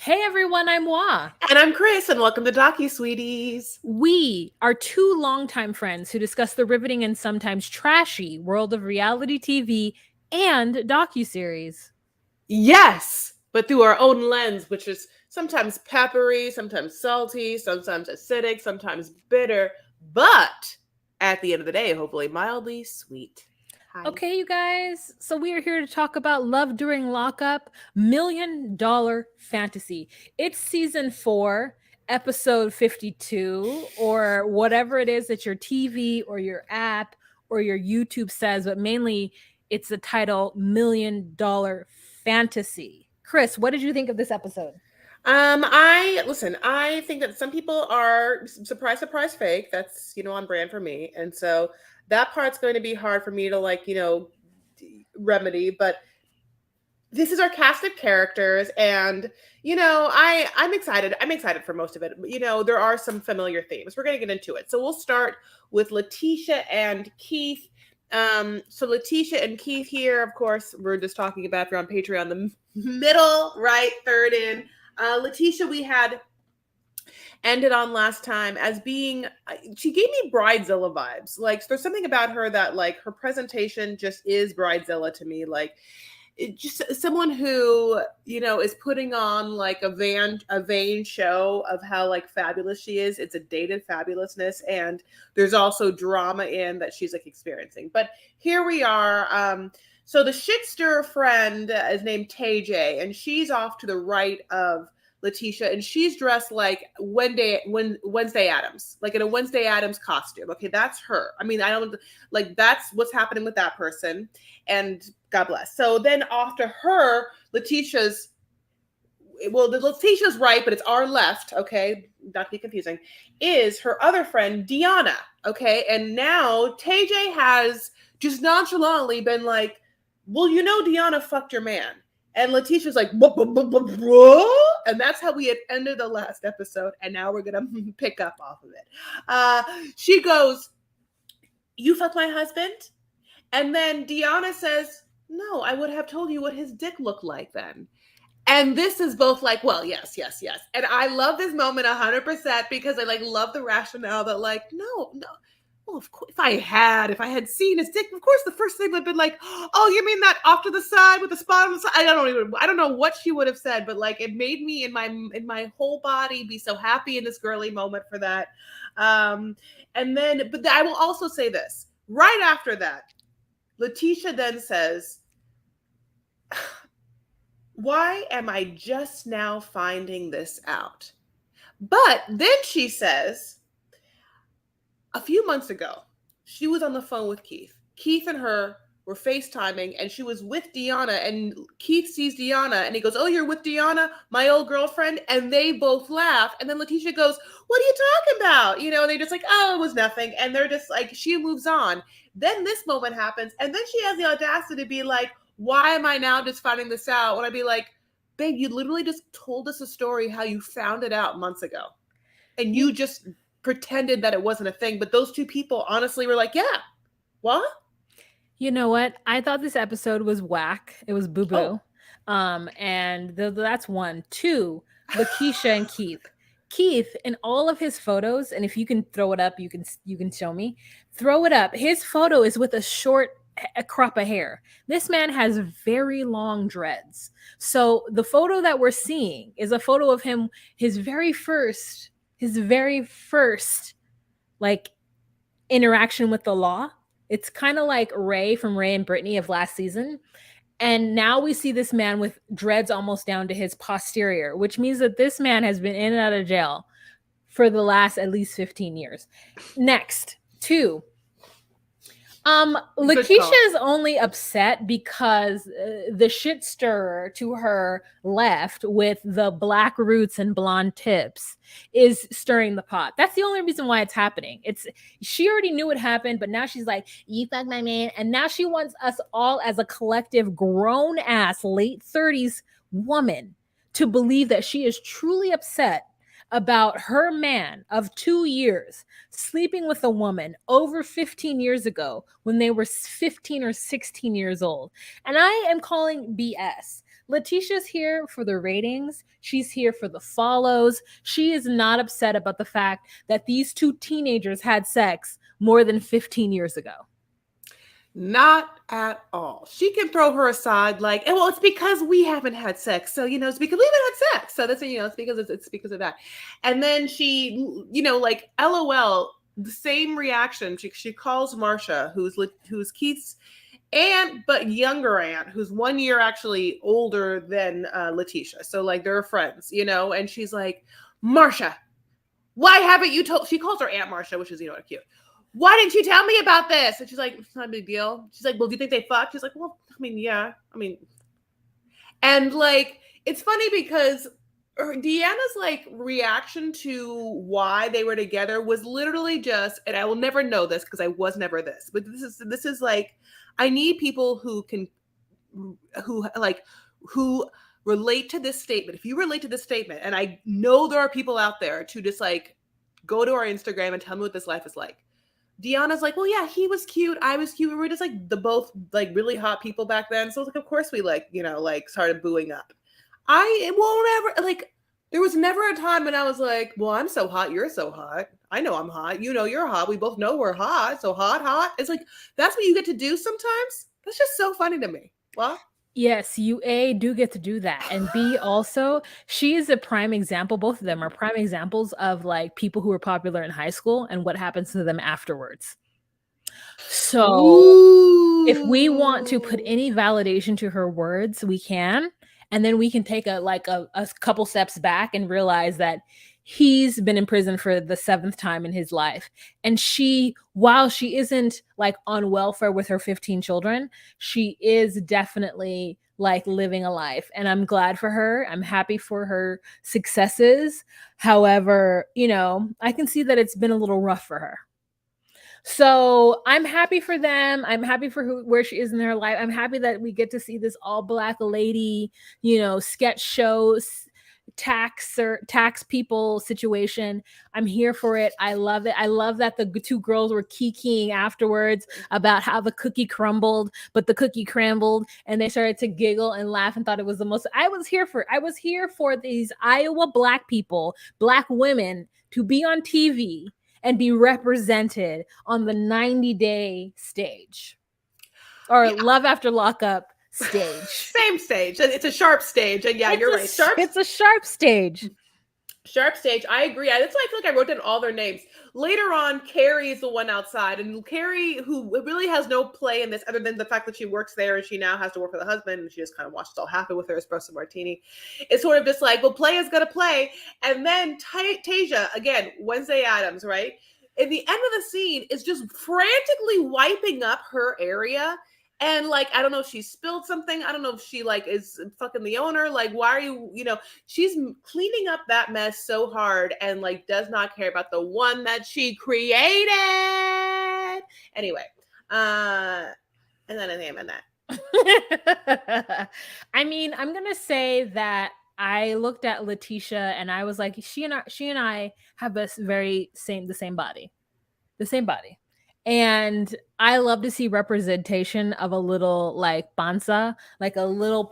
Hey everyone, I'm Wa. And I'm Chris, and welcome to Sweeties. We are two longtime friends who discuss the riveting and sometimes trashy world of reality TV and docuseries. Yes, but through our own lens, which is sometimes peppery, sometimes salty, sometimes acidic, sometimes bitter, but at the end of the day, hopefully mildly sweet. Hi. Okay, you guys, so we are here to talk about Love During Lockup, $1 Million Fantasy. It's season 4, episode 52, or whatever it is that your TV or your app or your YouTube says, but mainly it's the title $1 Million Fantasy. Chris, what did you think of this episode? I think that some people are surprise, surprise, fake. That's on brand for me, and so that part's going to be hard for me to remedy. But this is our cast of characters, and I'm excited. I'm excited for most of it. There are some familiar themes. We're gonna get into it. So we'll start with Letitia and Keith. So Letitia and Keith here, of course, we're just talking about if you're on Patreon, the middle right, third in. Letitia, we had ended on last time as being, she gave me bridezilla vibes. Like there's something about her that, like, her presentation just is bridezilla to me. Like, just someone who is putting on like a vain show of how like fabulous she is. It's a dated fabulousness, and there's also drama in that she's like experiencing. But here we are. So the shitster friend is named TJ, and she's off to the right of Letitia, and she's dressed like Wednesday Addams, like in a Wednesday Addams costume. Okay, that's her. I mean, I don't like, that's what's happening with that person, and God bless. So then after her, Letitia's right, but it's our left, okay, not to be confusing, is her other friend, Deanna, okay? And now TJ has just nonchalantly been like, well, Deanna fucked your man. And Letitia's like, what? And that's how we had ended the last episode. And now we're going to pick up off of it. She goes, you fucked my husband? And then Deanna says, no, I would have told you what his dick looked like then. And this is both like, well, yes, yes, yes. And I love this moment 100% because I like love the rationale that, like, no. Well, of course, if I had seen his dick, of course, the first thing would have been like, oh, you mean that off to the side with the spot on the side? I don't know what she would have said, but like, it made me in my whole body be so happy in this girly moment for that. And then, but I will also say this right after that, Letitia then says, why am I just now finding this out? But then she says, a few months ago, she was on the phone with Keith. Keith and her were FaceTiming, and she was with Deanna, and Keith sees Deanna, and he goes, oh, you're with Deanna, my old girlfriend? And they both laugh. And then Letitia goes, what are you talking about? And they just like, oh, it was nothing. And they're just like, she moves on. Then this moment happens, and then she has the audacity to be like, why am I now just finding this out? When I'd be like, babe, you literally just told us a story how you found it out months ago. And you just pretended that it wasn't a thing. But those two people honestly were like, yeah, what? You know what? I thought this episode was whack. It was boo boo. And that's one. Two, Lakeisha and Keith. Keith, in all of his photos, and if you can throw it up, you can show me. Throw it up. His photo is with a crop of hair. This man has very long dreads. So the photo that we're seeing is a photo of him, his very first like interaction with the law. It's kind of like Ray from Ray and Brittany of last season. And now we see this man with dreads almost down to his posterior, which means that this man has been in and out of jail for the last at least 15 years. Next, two. Lakeisha is only upset because the shit stirrer to her left with the black roots and blonde tips is stirring the pot. That's the only reason why it's happening. She already knew it happened, but now she's like, you fuck my man. And now she wants us all as a collective grown ass late 30s woman to believe that she is truly upset about her man of 2 years sleeping with a woman over 15 years ago when they were 15 or 16 years old. And I am calling BS. Letitia's here for the ratings. She's here for the follows. She is not upset about the fact that these two teenagers had sex more than 15 years ago. Not at all. She can throw her aside like, well, it's because we haven't had sex. So, it's because we haven't had sex. So that's, it's because of that. And then she, like, LOL, the same reaction. She calls Marcia, who's Keith's aunt, but younger aunt, who's 1 year actually older than Letitia. So like they're friends, and she's like, Marcia, why haven't you told, she calls her Aunt Marcia, which is, cute. Why didn't you tell me about this? And she's like, it's not a big deal. She's like, well, do you think they fucked? She's like, well, I mean, yeah. I mean, and like, it's funny because Deanna's like reaction to why they were together was literally just, and I will never know this because I was never this, but this is like, I need people who relate to this statement. If you relate to this statement, and I know there are people out there to just like go to our Instagram and tell me what this life is like. Deanna's like, well, yeah, he was cute. I was cute. We were just like the both like really hot people back then. So like, of course we like, like started booing up. I won't ever like, there was never a time when I was like, well, I'm so hot. You're so hot. I know I'm hot. You're hot. We both know we're hot. So hot. It's like, that's what you get to do sometimes. That's just so funny to me. Well, yes, you do get to do that. And B, also, she is a prime example. Both of them are prime examples of like people who were popular in high school and what happens to them afterwards. So if we want to put any validation to her words, we can. And then we can take a couple steps back and realize that he's been in prison for the 7th time in his life. And she, while she isn't like on welfare with her 15 children, she is definitely like living a life. And I'm glad for her. I'm happy for her successes. However, I can see that it's been a little rough for her. So I'm happy for them. I'm happy for where she is in her life. I'm happy that we get to see this all Black lady, sketch shows, tax people situation. I'm here for it. I love it. I love that the two girls were kikiing afterwards about how the cookie crumbled, but the cookie crumbled, and they started to giggle and laugh and thought it was the most. I was here for these Iowa Black people, Black women, to be on TV and be represented on the 90-day stage or Love After Lockup stage. Same stage. It's a sharp stage. And you're right. It's a sharp stage. Sharp stage. I agree. That's why I feel like I wrote down all their names. Later on, Carrie is the one outside. And Carrie, who really has no play in this other than the fact that she works there and she now has to work for the husband and she just kind of watches it all happen with her espresso martini. It's sort of just like, well, play is going to play. And then Tasia, again, Wednesday Addams, right? At the end of the scene is just frantically wiping up her area. And like, I don't know if she spilled something. I don't know if she like is fucking the owner. Like, why are you, she's cleaning up that mess so hard and like does not care about the one that she created. Anyway, and then I think I meant that. I mean, I'm going to say that I looked at Letitia and I was like, she and I have the same body. And I love to see representation of a little like panza, like a little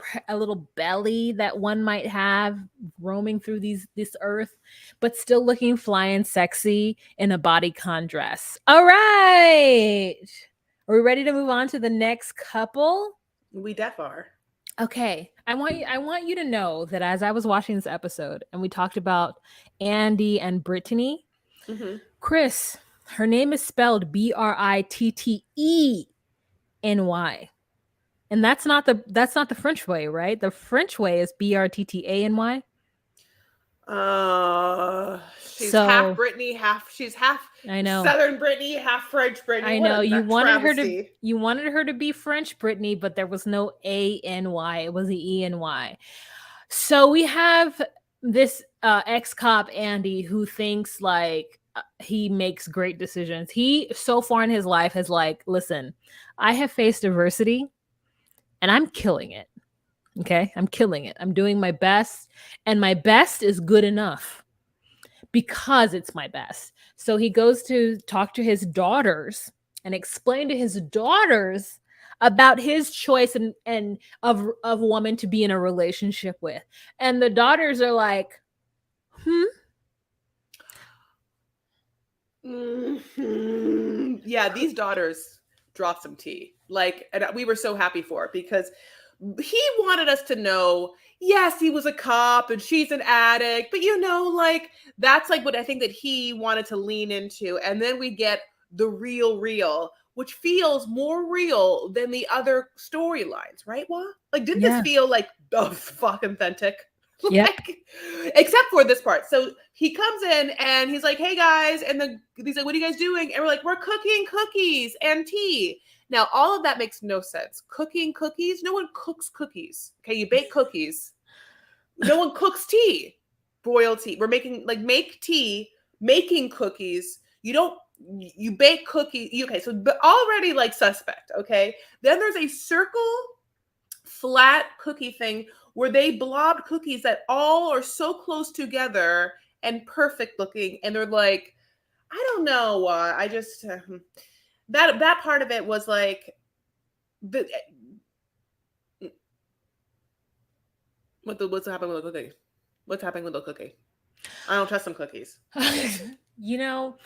belly that one might have roaming through this earth, but still looking fly and sexy in a bodycon dress. All right. Are we ready to move on to the next couple? We def are. Okay. I want you to know that as I was watching this episode and we talked about Andy and Brittany, Chris, her name is spelled Britteny. And that's not the French way, right? The French way is Brttany. She's half Brittany, she's half Southern Brittany, half French Brittany. I know you wanted her to be French Brittany, but there was no ANY. It was the ENY. So we have this ex-cop Andy who thinks like he makes great decisions. He so far in his life has like, listen, I have faced adversity and I'm killing it. Okay. I'm killing it. I'm doing my best and my best is good enough because it's my best. So he goes to talk to his daughters and explain to his daughters about his choice and of woman to be in a relationship with. And the daughters are like, Yeah, these daughters dropped some tea. Like, and we were so happy for it because he wanted us to know, yes, he was a cop and she's an addict, but like that's like what I think that he wanted to lean into. And then we get the real, which feels more real than the other storylines, right? What? Like, didn't this yeah, feel like fucking authentic? yep, Like, except for this part. So he comes in and he's like, "Hey guys," and he's like, "What are you guys doing?" And we're like, "We're cooking cookies and tea." Now, all of that makes no sense. Cooking cookies? No one cooks cookies. Okay, you bake cookies. No one cooks tea. Boil tea. We're making make tea, making cookies. You bake cookies. Okay, so but already like suspect. Okay, then there's a circle flat cookie thing where they blobbed cookies that all are so close together and perfect looking, and they're like, I don't know. I just that part of it was like the what's happening with the cookie? What's happening with the cookie? I don't trust some cookies. you know,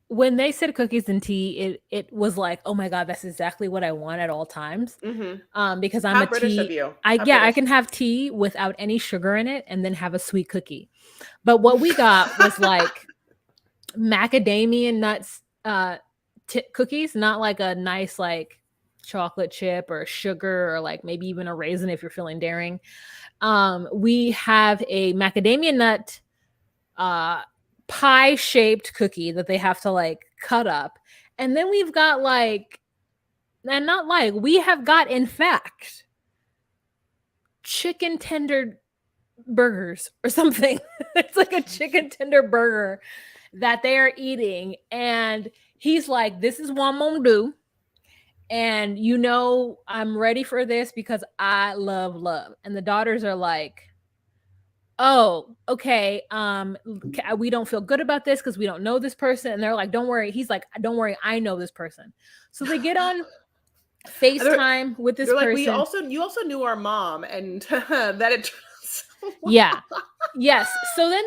when they said cookies and tea, it was like, oh my god, that's exactly what I want at all times. Mm-hmm. Because I'm How a British of tea. you? I How Yeah, I British? can have tea without any sugar in it, and then have a sweet cookie. But what we got was like macadamia nuts cookies, not like a nice like chocolate chip or sugar or like maybe even a raisin if you're feeling daring. We have a macadamia nut uh pie shaped cookie that they have to like cut up. And then we've got like, and not like, we have got in fact chicken tender burgers or something. It's like a chicken tender burger that they are eating. And he's like, this is what I'm gonna do. And I'm ready for this because I love love. And the daughters are like, oh, okay. We don't feel good about this because we don't know this person. And they're like, don't worry. He's like, don't worry, I know this person. So they get on They're, FaceTime with this they're like, person. you also knew our mom, and that it. Yeah. Yes. So then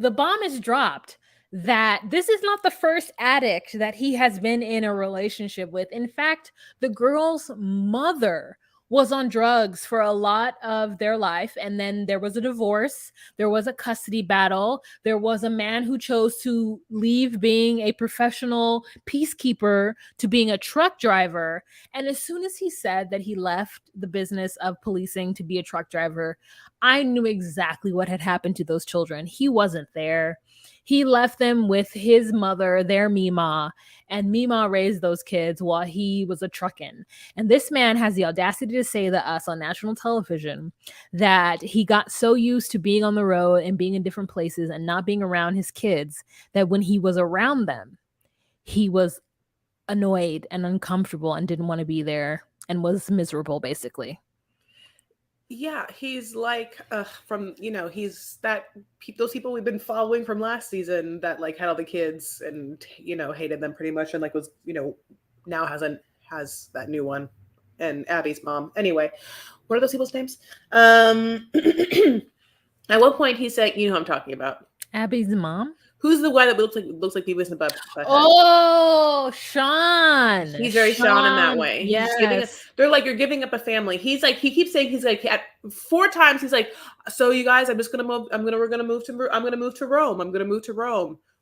the bomb is dropped that this is not the first addict that he has been in a relationship with. In fact, the girl's mother was on drugs for a lot of their life, and then there was a divorce, there was a custody battle, there was a man who chose to leave being a professional peacekeeper to being a truck driver. And as soon as he said that he left the business of policing to be a truck driver, I knew exactly what had happened to those children. He wasn't there. He left them with his mother, their Mima, and Mima raised those kids while he was a truckin'. And this man has the audacity to say to us on national television that he got so used to being on the road and being in different places and not being around his kids that when he was around them, he was annoyed and uncomfortable and didn't want to be there and was miserable, basically. Yeah, he's like from he's that those people we've been following from last season that like had all the kids and hated them pretty much, and like was now has that new one, and Abby's mom. Anyway, what are those people's names? At one point he said, you know who I'm talking about. Abby's mom? Who's the guy that looks like Beavis and Butthead? Oh, Sean. He's very Sean in that way. He's just giving Yes. they're like, you're giving up a family. He's like, he keeps saying, he's like, at 4 times he's like, so you guys, we're gonna move to Rome. I'm gonna move to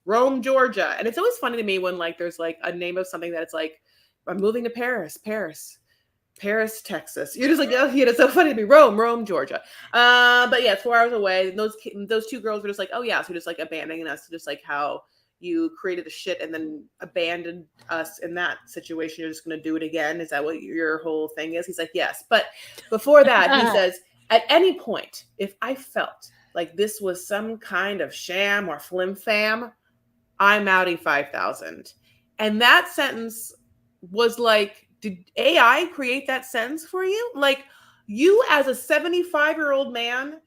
Rome, Georgia. And it's always funny to me when like there's like a name of something that it's like, I'm moving to Paris, Texas. You're just like, oh yeah, it's so funny to me. Rome, Georgia. But yeah, it's 4 hours away. And those two girls were just like, oh yeah, so just like abandoning us, just like how you created the shit and then abandoned us in that situation. You're just gonna do it again. Is that what your whole thing is? He's like, yes. But before that, he says, at any point, if I felt like this was some kind of sham or flim flam, I'm outie 5,000. And that sentence was like, did AI create that sentence for you? Like, you as a 75-year-old man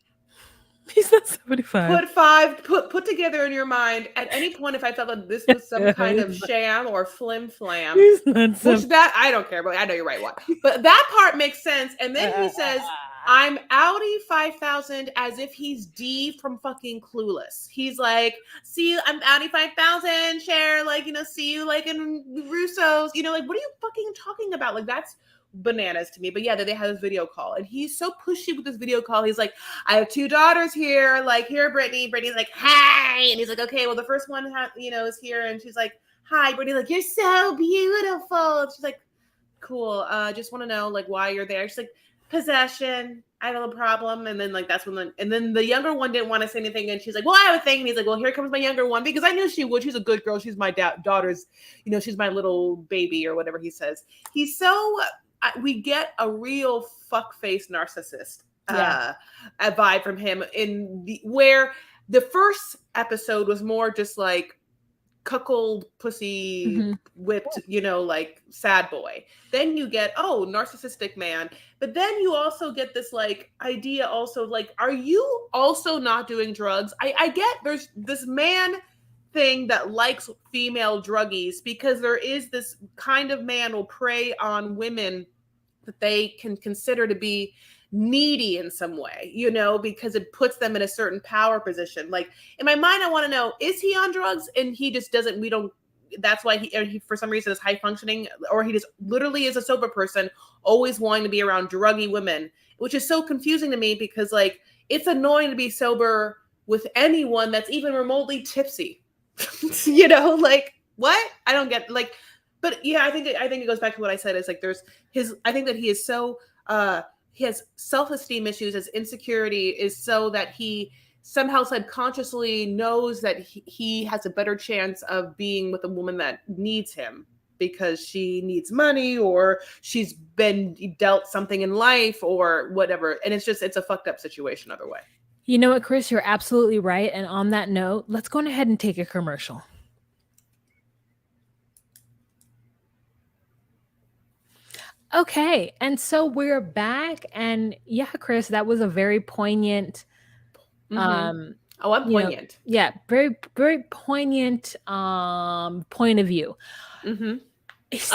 He's not 75. Put together in your mind at any point if I felt that this was some kind of sham or flim flam, He's not which that I don't care about. I know you're right. What? But that part makes sense. And then he says, "I'm Audi 5000," as if he's D from fucking Clueless. He's like, "See you, I'm Audi 5000, share, like, see you like in Russo's, like, what are you fucking talking about? Like, that's bananas to me." But yeah, they had this video call, and he's so pushy with this video call. He's like, "I have 2 daughters here, like, here, Brittany." Brittany's like, "Hi," and he's like, "Okay, well, the first one is here," and she's like, "Hi." Brittany's like, "You're so beautiful." And she's like, "Cool, just want to know, like, why you're there." She's like, "Possession, I have a problem." And then, like, that's when and then the younger one didn't want to say anything, and she's like, "Well, I have a thing." And he's like, "Well, here comes my younger one," because I knew she would. She's a good girl. She's my daughter's, she's my little baby, or whatever he says. He's so we get a real fuckface narcissist a vibe from him where the first episode was more just like cuckold pussy whipped, like sad boy. Then you get, narcissistic man. But then you also get this like idea also like, are you also not doing drugs? I get there's this man thing that likes female druggies because there is this kind of man will prey on women that they can consider to be needy in some way, because it puts them in a certain power position. Like in my mind, I want to know, is he on drugs? And he just doesn't, that's why he for some reason is high functioning, or he just literally is a sober person, always wanting to be around druggy women, which is so confusing to me because like, it's annoying to be sober with anyone that's even remotely tipsy, like what? I don't get like, but yeah, I think it goes back to what I said. Is like I think that he is so he has self-esteem issues. His insecurity is so that he somehow subconsciously knows that he has a better chance of being with a woman that needs him because she needs money or she's been dealt something in life or whatever. And it's a fucked up situation other way. You know what, Chris? You're absolutely right. And on that note, let's go ahead and take a commercial. Okay, and so we're back, and yeah, Chris, that was a very poignant. I'm poignant. Very, very poignant point of view. He's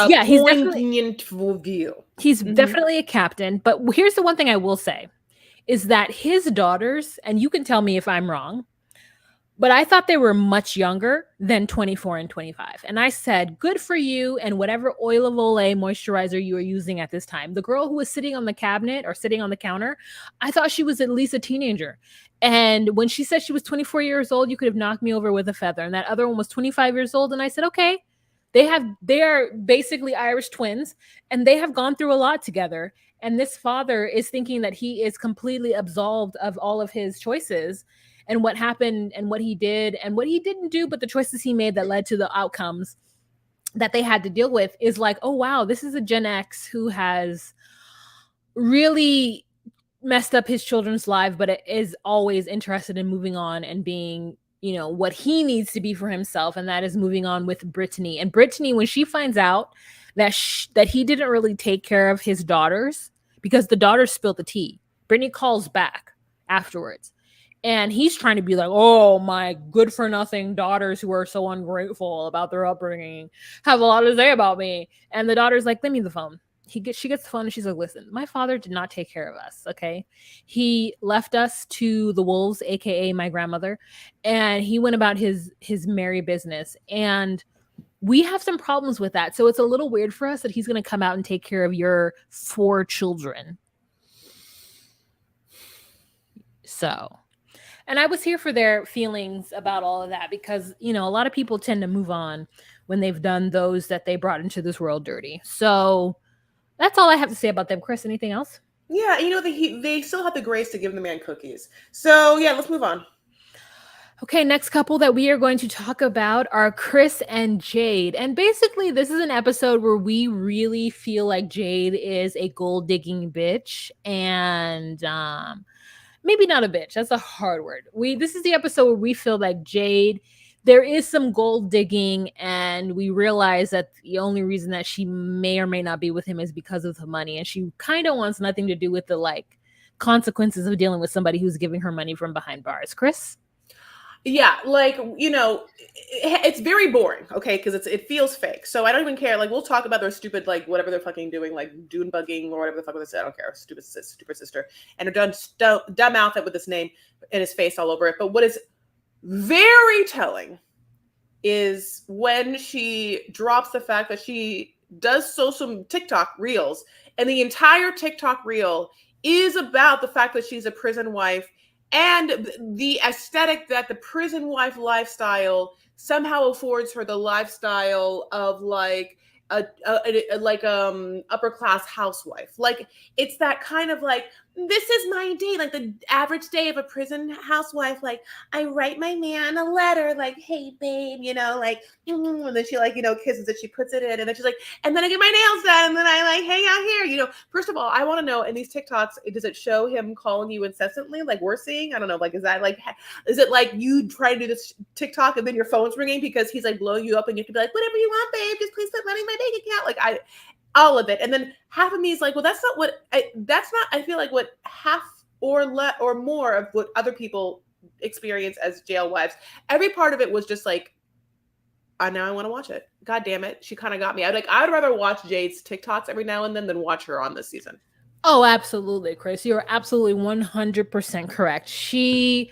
definitely a captain. But here's the one thing I will say is that his daughters, and you can tell me if I'm wrong, but I thought they were much younger than 24 and 25. And I said, good for you and whatever oil of Olay moisturizer you were using at this time. The girl who was sitting on the cabinet or sitting on the counter, I thought she was at least a teenager. And when she said she was 24 years old, you could have knocked me over with a feather. And that other one was 25 years old. And I said, okay, they are basically Irish twins and they have gone through a lot together. And this father is thinking that he is completely absolved of all of his choices and what happened and what he did and what he didn't do, but the choices he made that led to the outcomes that they had to deal with is like, oh, wow, this is a Gen X who has really messed up his children's life, but is always interested in moving on and being, what he needs to be for himself. And that is moving on with Brittany. And Brittany, when she finds out that that he didn't really take care of his daughters because the daughters spilled the tea, Brittany calls back afterwards. And he's trying to be like, oh, my good for nothing daughters who are so ungrateful about their upbringing have a lot to say about me. And the daughter's like, let me the phone. She gets the phone and she's like, listen, my father did not take care of us. Okay. He left us to the wolves, AKA my grandmother, and he went about his merry business. And we have some problems with that. So it's a little weird for us that he's going to come out and take care of your 4 children. So, and I was here for their feelings about all of that because, a lot of people tend to move on when they've done those that they brought into this world dirty. So that's all I have to say about them. Chris, anything else? Yeah, they still have the grace to give the man cookies. So yeah, let's move on. Okay, next couple that we are going to talk about are Chris and Jade. And basically, this is an episode where we really feel like Jade is a gold-digging bitch. And maybe not a bitch. That's a hard word. This is the episode where we feel like Jade, there is some gold digging, and we realize that the only reason that she may or may not be with him is because of the money. And she kind of wants nothing to do with the consequences of dealing with somebody who's giving her money from behind bars. Chris? Yeah, like, it's very boring, okay, because it feels fake. So I don't even care. Like, we'll talk about their stupid, like, whatever they're fucking doing, like dune bugging or whatever the fuck they say. I don't care. Stupid sister, and her dumb outfit with his name and his face all over it. But what is very telling is when she drops the fact that she does social TikTok reels, and the entire TikTok reel is about the fact that she's a prison wife and the aesthetic that the prison wife lifestyle somehow affords her the lifestyle of like a upper class housewife. Like, it's that kind of like, this is my day, like the average day of a prison housewife. Like, I write my man a letter, like, hey babe, like, and then she, like, kisses it, she puts it in, and then she's like, and then I get my nails done, and then I like hang out here. First of all, I want to know, in these TikToks, does it show him calling you incessantly like we're seeing? I don't know, like, is it like you try to do this TikTok and then your phone's ringing because he's like blowing you up, and you can be like, whatever you want, babe, just please put money in my bank account. Like, all of it. And then half of me is like, well, that's not I feel like what half or more of what other people experience as jail wives. Every part of it was just like, now I want to watch it. God damn it. She kind of got me. I'd rather watch Jade's TikToks every now and then than watch her on this season. Oh, absolutely, Chris. You're absolutely 100% correct. She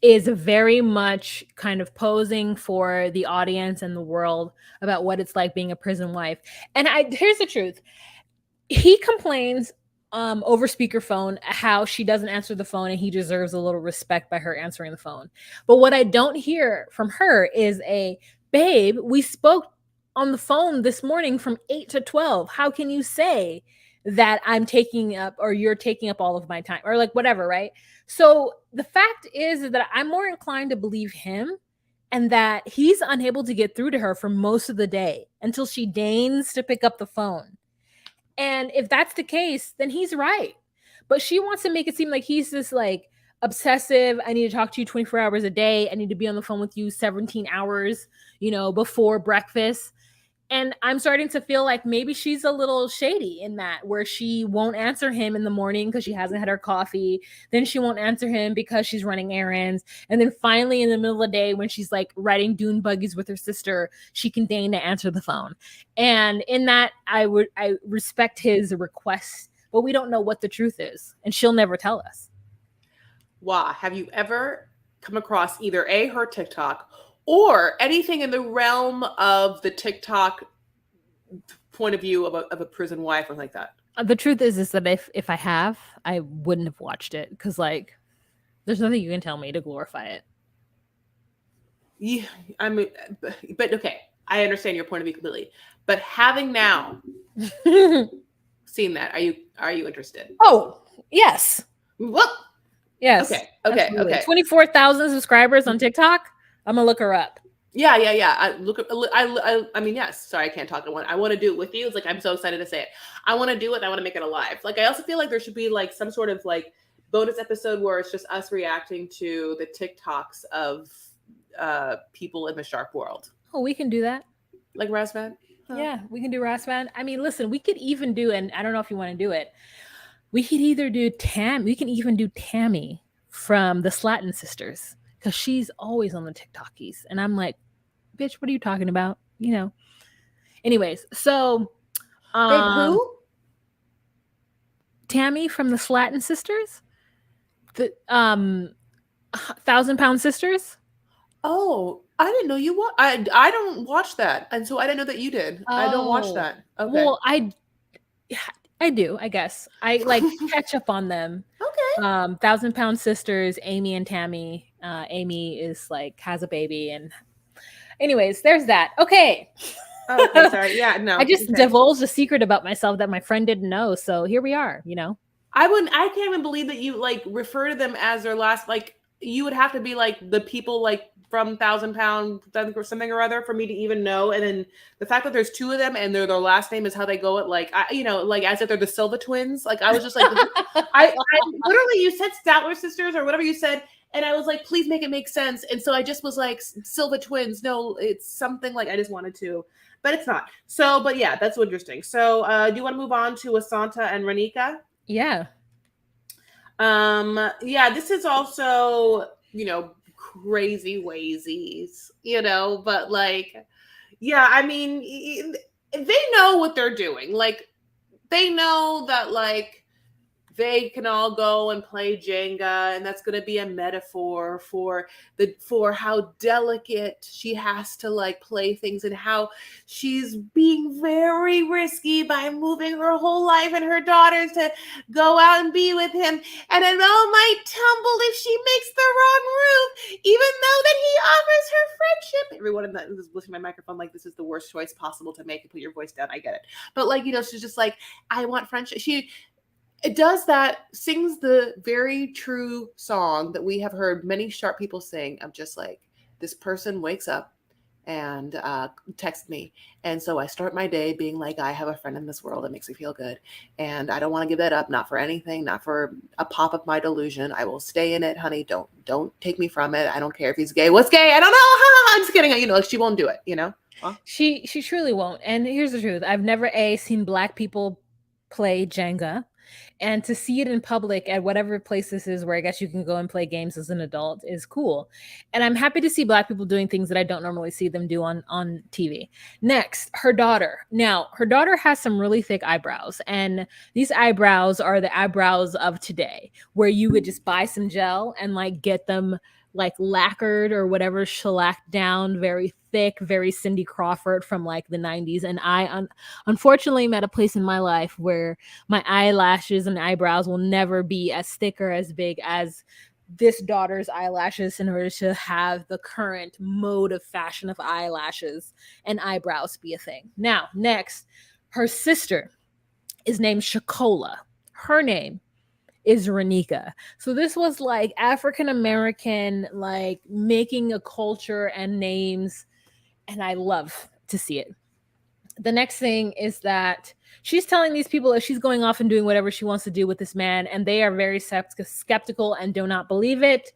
is very much kind of posing for the audience and the world about what it's like being a prison wife. And here's the truth. He complains over speakerphone how she doesn't answer the phone and he deserves a little respect by her answering the phone. But what I don't hear from her is babe, we spoke on the phone this morning from 8 to 12. How can you say that I'm taking up or you're taking up all of my time or like whatever, right? So the fact is that I'm more inclined to believe him and that he's unable to get through to her for most of the day until she deigns to pick up the phone. And if that's the case, then he's right. But she wants to make it seem like he's this like obsessive, I need to talk to you 24 hours a day. I need to be on the phone with you 17 hours, before breakfast. And I'm starting to feel like maybe she's a little shady in that, where she won't answer him in the morning because she hasn't had her coffee. Then she won't answer him because she's running errands. And then finally in the middle of the day when she's like riding dune buggies with her sister, she can deign to answer the phone. And in that, I respect his request, but we don't know what the truth is. And she'll never tell us. Wow. Have you ever come across either her TikTok or anything in the realm of the TikTok point of view of a prison wife or like that? The truth is that if I have, I wouldn't have watched it because like there's nothing you can tell me to glorify it. Yeah, I mean, but okay, I understand your point of view completely. But having now seen that, are you interested? Oh, yes. What? Yes. Okay. 24,000 subscribers on TikTok. I'm gonna look her up. Yeah. I mean, yes. Sorry, I can't talk. I want to do it with you. It's like, I'm so excited to say it. I want to do it. I want to make it alive. Like, I also feel like there should be like some sort of like bonus episode where it's just us reacting to the TikToks of people in the shark world. Oh, we can do that. Like Razvan? Yeah, we can do Razvan. I mean, listen, we could even do, and I don't know if you want to do it. We could either do we can even do Tammy from the Slatton sisters, because she's always on the TikTokies. And I'm like, bitch, what are you talking about? Anyways, so who? Tammy from the Slatton sisters, the 1,000-Pound Sisters. Oh, I didn't know you watch. I don't watch that, and so I didn't know that you did. I don't watch that. Okay. Well, I do, I guess. I like catch up on them. Okay. 1,000-Pound Sisters, Amy and Tammy. Amy is like has a baby, and anyways, there's that. Okay. Oh, okay, sorry. Yeah, no. I just divulged a secret about myself that my friend didn't know, so here we are. I can't even believe that you like refer to them as their last. Like, you would have to be like the people like from 1,000-Pound something or other for me to even know. And then the fact that there's two of them and their last name is how they go it, like, like as if they're the Silva twins. Like, I was just like, I literally, you said Statler sisters or whatever you said, and I was like, please make it make sense. And so I just was like, Silva twins. No, it's something like I just wanted to, but it's not. So, but yeah, that's interesting. So, do you want to move on to Asanta and Renika? Yeah. Yeah, this is also, crazy wazies, but like, yeah, I mean, they know what they're doing. Like, they know that, like, they can all go and play Jenga, and that's going to be a metaphor for how delicate she has to like play things, and how she's being very risky by moving her whole life and her daughters to go out and be with him, and it all might tumble if she makes the wrong move, even though that he offers her friendship. Everyone in that is listening to my microphone like this is the worst choice possible to make, and put your voice down. I get it, but like, she's just like, I want friendship. She it does that, sings the very true song that we have heard many sharp people sing, of just like, this person wakes up and texts me, and so I start my day being like, I have a friend in this world that makes me feel good, and I don't want to give that up, not for anything, not for a pop of my delusion. I will stay in it, honey. Don't take me from it. I don't care if he's gay. What's gay? I don't know. I'm just kidding. Like, she won't do it. Well, She truly won't. And here's the truth. I've never seen black people play Jenga. And to see it in public at whatever place this is where I guess you can go and play games as an adult is cool. And I'm happy to see black people doing things that I don't normally see them do on TV. Next, her daughter. Now, her daughter has some really thick eyebrows, and these eyebrows are the eyebrows of today, where you would just buy some gel and like get them like lacquered or whatever, shellacked down, very thick, very Cindy Crawford from like the 90s. And I unfortunately am at a place in my life where my eyelashes and eyebrows will never be as thick or as big as this daughter's eyelashes in order to have the current mode of fashion of eyelashes and eyebrows be a thing. Now, next, her sister is named Shakola. Her name is Renika. So this was like African American, like making a culture and names, and I love to see it. The next thing is that she's telling these people that she's going off and doing whatever she wants to do with this man, and they are very skeptical and do not believe it.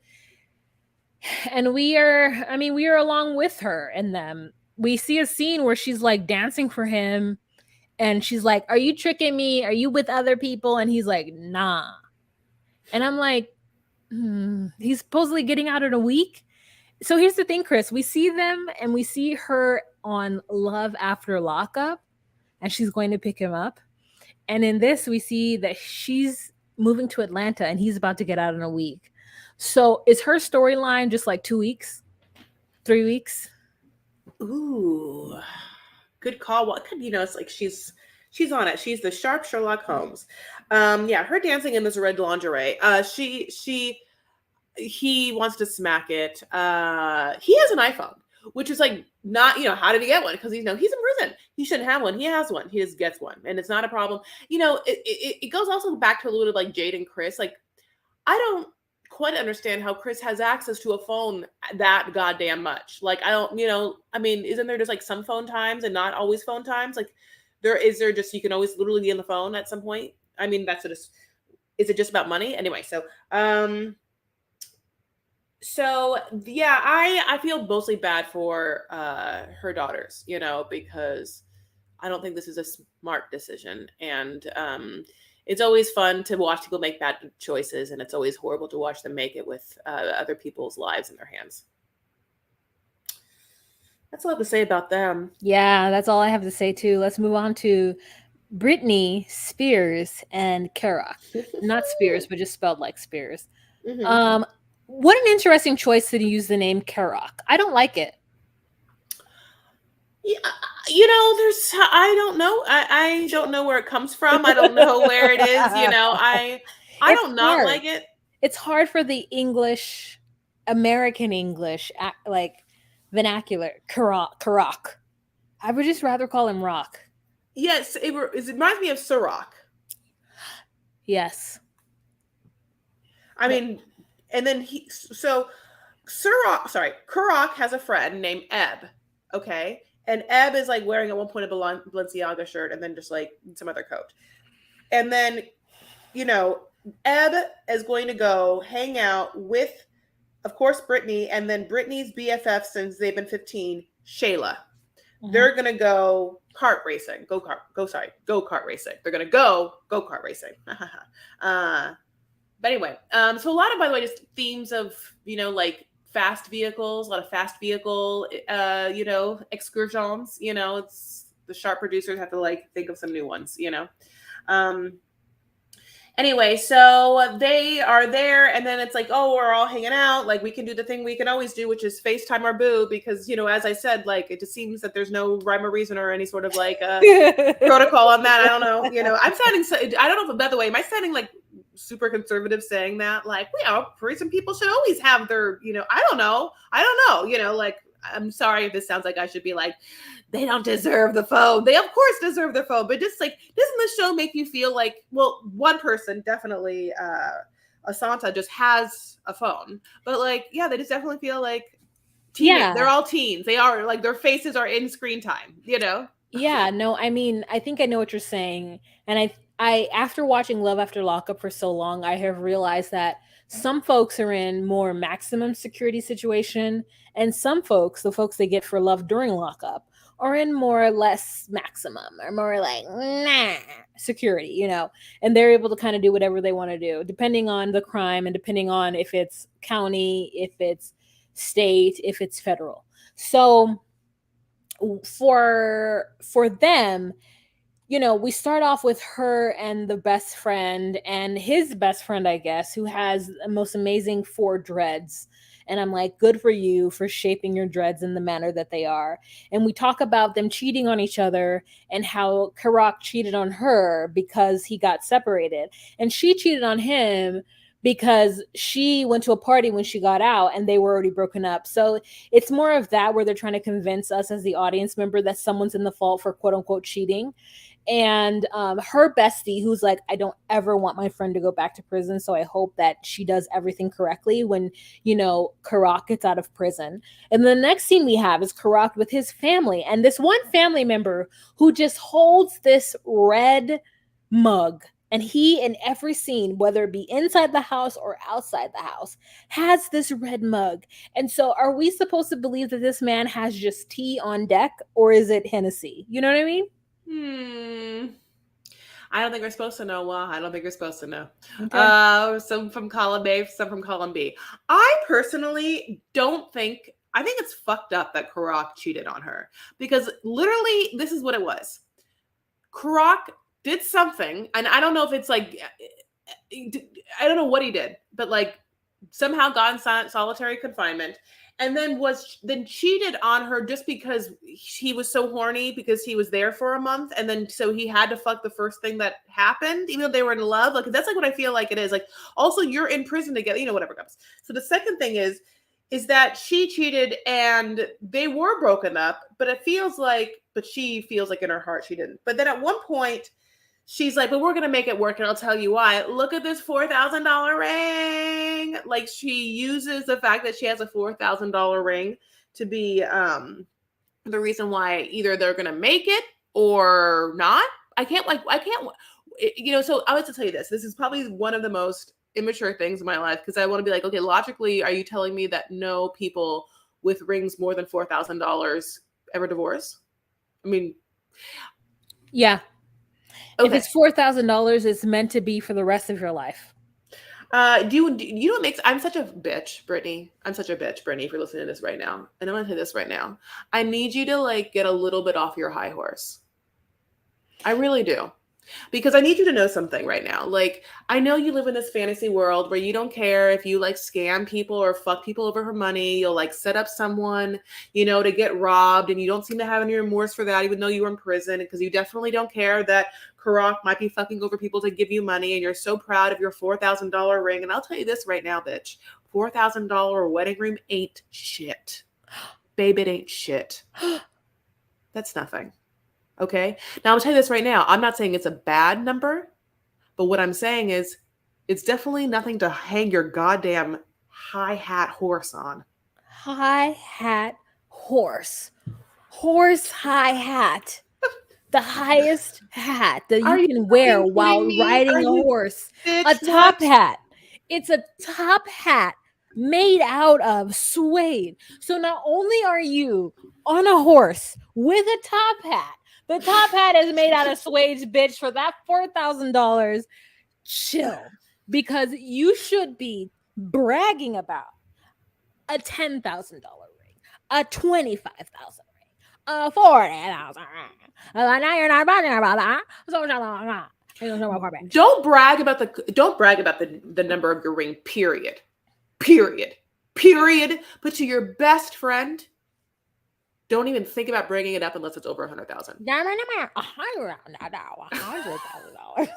And we are along with her and them. We see a scene where she's like dancing for him, and she's like, "Are you tricking me? Are you with other people?" And he's like, "Nah." And I'm like, he's supposedly getting out in a week. So here's the thing, Chris. We see them and we see her on Love After Lockup, and she's going to pick him up. And in this, we see that she's moving to Atlanta and he's about to get out in a week. So is her storyline just like 2 weeks, 3 weeks? ooh, good call. Well, it's like she's on it. She's the sharp Sherlock Holmes. Yeah, her dancing in this red lingerie. He wants to smack it. He has an iPhone, which is like not, how did he get one? Because he's in prison. He shouldn't have one. He has one. He just gets one, and it's not a problem. It goes also back to a little bit like Jade and Chris. Like, I don't quite understand how Chris has access to a phone that goddamn much. Like, I don't, I mean, isn't there just like some phone times and not always phone times? Like, there just, you can always literally be on the phone at some point. I mean, is it just about money? Anyway, so yeah, I feel mostly bad for her daughters, because I don't think this is a smart decision, and it's always fun to watch people make bad choices, and it's always horrible to watch them make it with other people's lives in their hands. That's all I have to say about them. Yeah, that's all I have to say too. Let's move on to Britney Spears and Kerouac. Not Spears, but just spelled like Spears. Mm-hmm. What an interesting choice to use the name Kerouac. I don't like it. Yeah, I don't know. I don't know where it comes from. I don't know where it is. I It's don't not hard. like it. It's hard for the English, American English, like vernacular. Kerouac. I would just rather call him Rock. Yes, it reminds me of Ciroc. Yes. I mean, and then Kerouac has a friend named Eb. Okay. And Eb is like wearing at one point a Balenciaga shirt and then just like some other coat. And then, Eb is going to go hang out with, of course, Britney, and then Britney's BFF since they've been 15, Shayla. Mm-hmm. They're going to go kart racing. Go kart racing. They're going to go kart racing. But anyway, so a lot of, by the way, just themes of, like fast vehicles, a lot of fast vehicle, excursions. It's the sharp producers have to like think of some new ones. Um, Anyway, so they are there, and then it's like, oh, we're all hanging out. Like, we can do the thing we can always do, which is FaceTime our boo, because, as I said, like, it just seems that there's no rhyme or reason or any sort of like protocol on that. I don't know. I'm sounding, I don't know if, by the way, am I sounding like super conservative saying that? Like, some people should always have their, I don't know. Like, I'm sorry if this sounds like I should be like, they don't deserve the phone. They of course deserve the phone, but just like, doesn't the show make you feel like, well, one person definitely, Asanta just has a phone, but like, yeah, they just definitely feel like they're all teens. They are like, their faces are in screen time, Yeah, no, I mean, I think I know what you're saying. And I after watching Love After Lockup for so long, I have realized that some folks are in more maximum security situation, and some folks, the folks they get for love during lockup, are in more or less maximum or more like security, and they're able to kind of do whatever they want to do, depending on the crime and depending on if it's county, if it's state, if it's federal. So for them, we start off with her and the best friend and his best friend, I guess, who has the most amazing 4 dreads. And I'm like, good for you for shaping your dreads in the manner that they are. And we talk about them cheating on each other and how Karak cheated on her because he got separated. And she cheated on him because she went to a party when she got out and they were already broken up. So it's more of that where they're trying to convince us as the audience member that someone's in the fault for quote unquote cheating. And her bestie, who's like, I don't ever want my friend to go back to prison, so I hope that she does everything correctly when Karak gets out of prison. And the next scene we have is Karak with his family, and this one family member who just holds this red mug, and he, in every scene, whether it be inside the house or outside the house, has this red mug. And so are we supposed to believe that this man has just tea on deck, or is it Hennessy? You know what I mean? I don't think we're supposed to know. Well, I don't think we're supposed to know. Okay. Some from column A, some from column B. I personally don't think, I think it's fucked up that Karak cheated on her, because literally this is what it was. Karak did something, and I don't know if it's like, I don't know what he did, but like somehow got in solitary confinement, and then cheated on her just because he was so horny because he was there for a month, and then so he had to fuck the first thing that happened, even though they were in love. Like, that's like what I feel like it is. Like, also, you're in prison together, whatever comes. So the second thing is that she cheated and they were broken up, but she feels like in her heart she didn't. But then at one point, she's like, but we're going to make it work, and I'll tell you why. Look at this $4,000 ring. Like, she uses the fact that she has a $4,000 ring to be the reason why either they're going to make it or not. So I want to tell you this. This is probably one of the most immature things in my life, because I want to be like, okay, logically, are you telling me that no people with rings more than $4,000 ever divorce? I mean, yeah. Okay. If it's $4,000, it's meant to be for the rest of your life. Do you know what makes, I'm such a bitch, Brittany. I'm such a bitch, Brittany, if you're listening to this right now. And I'm going to say this right now. I need you to like get a little bit off your high horse. I really do. Because I need you to know something right now. Like, I know you live in this fantasy world where you don't care if you like scam people or fuck people over for money. You'll like set up someone, to get robbed, and you don't seem to have any remorse for that, even though you were in prison, because you definitely don't care that Karak might be fucking over people to give you money, and you're so proud of your $4,000 ring. And I'll tell you this right now, bitch. $4,000 wedding ring ain't shit. Babe, it ain't shit. That's nothing. Okay. Now I'll tell you this right now. I'm not saying it's a bad number, but what I'm saying is it's definitely nothing to hang your goddamn high hat horse on. High hat horse. Horse high hat. The highest hat that you can wear while riding a horse. A top hat. It's a top hat made out of suede. So not only are you on a horse with a top hat, the top hat is made out of suede, bitch, for that $4,000. Chill. because you should be bragging about a $10,000 ring, a $25,000 ring, a $40,000 ring. Now you're not bragging about that. Don't brag about the number of your ring, period. But to your best friend, don't even think about bringing it up unless it's over $100,000. $100,000.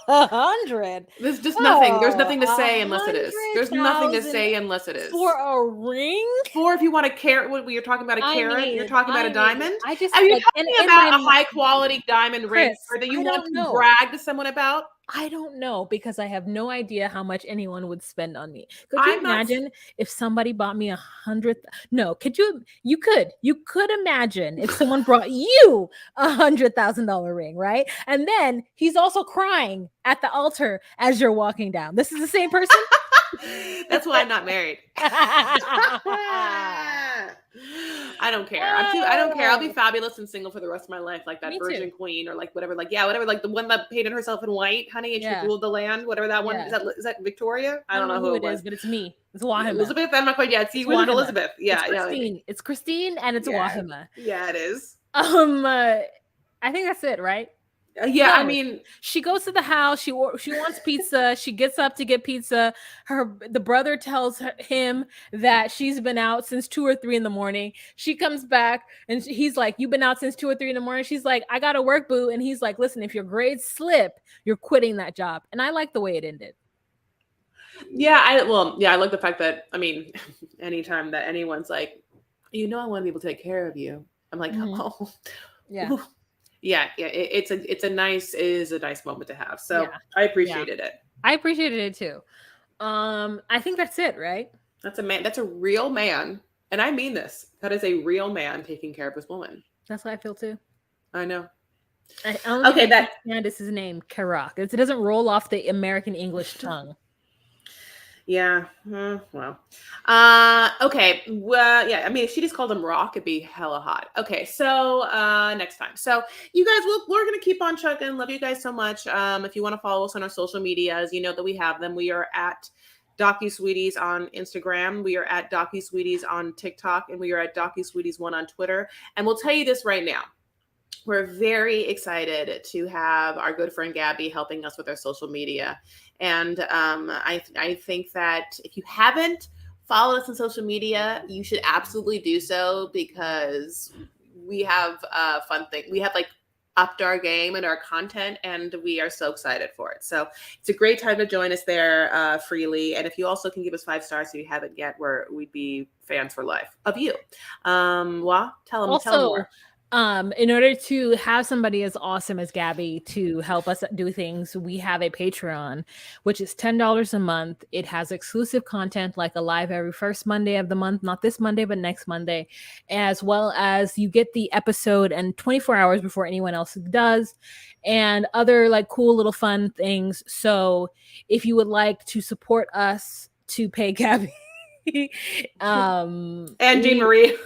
100. There's just nothing. There's nothing to say unless it is. There's nothing to 100,000 say unless it is. for a ring? Or if you want a carat, what you're talking about a carat, you're talking about a diamond. I just Are you like, talking about a high quality diamond ring Chris, that you I want don't to know. brag to someone about? I don't know because I have no idea how much anyone would spend on me. Could you I'm not- imagine if somebody bought me 100? No, could you? You could imagine if someone brought you $100,000 ring, right? And then he's also crying at the altar as you're walking down. This is the same person. That's why I'm not married. I don't care. I don't care. I'll be fabulous and single for the rest of my life, like that Me Virgin too. Queen, or like whatever. Like, yeah, whatever. Like the one that painted herself in white, honey, and Yeah. she ruled the land. Whatever that one Yeah. is. That Victoria? I don't know who it it was. is, but it's me. It's Wahima. Elizabeth. I'm not quite yet. See, when Elizabeth? Yeah, it's Christine. It's Christine, and it's Wahima. Yeah, it is. I think that's it, right? Yeah, No. I mean, she goes to the house. She wants pizza. She gets up to get pizza. The brother tells him that she's been out since 2 or 3 in the morning. She comes back and he's like, "You've been out since 2 or 3 in the morning." She's like, "I gotta work, boo." And he's like, "Listen, if your grades slip, you're quitting that job." And I like the way it ended. Yeah, I like the fact that, I mean, anytime that anyone's like, I want to be able to take care of you, I'm like, oh, yeah. Ooh. Yeah, it is a nice moment to have. So I appreciated it. I appreciated it too. I think that's it, right? That's a man. That's a real man, and I mean this. That is a real man taking care of his woman. That's what I feel too. I know. Okay, that is his name, Karak. It doesn't roll off the American English tongue. Yeah. Well. Okay. Well, yeah. I mean, if she just called him Rock, it'd be hella hot. Okay. So next time. So you guys, we're gonna keep on chugging. Love you guys so much. If you want to follow us on our social medias, you know that we have them. We are at DocuSweeties on Instagram. We are at DocuSweeties on TikTok, and we are at DocuSweeties1 on Twitter. And we'll tell you this right now. We're very excited to have our good friend Gabby helping us with our social media. And I think that if you haven't followed us on social media, you should absolutely do so, because we have a fun thing. We have upped our game and our content, and we are so excited for it. So it's a great time to join us there freely. And if you also can give us 5 stars if you haven't yet, we'd be fans for life of you. Tell them more. In order to have somebody as awesome as Gabby to help us do things, we have a Patreon, which is $10 a month. It has exclusive content like a live every first Monday of the month, not this Monday, but next Monday, as well as you get the episode and 24 hours before anyone else does, and other cool little fun things. So if you would like to support us to pay Gabby, and Jean Marie,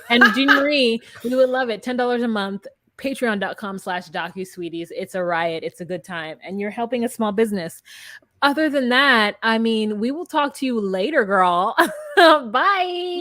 we would love it. $10 a month, patreon.com/DocuSweeties. It's a riot. It's a good time. And you're helping a small business. Other than that, I mean, we will talk to you later, girl. Bye. Bye.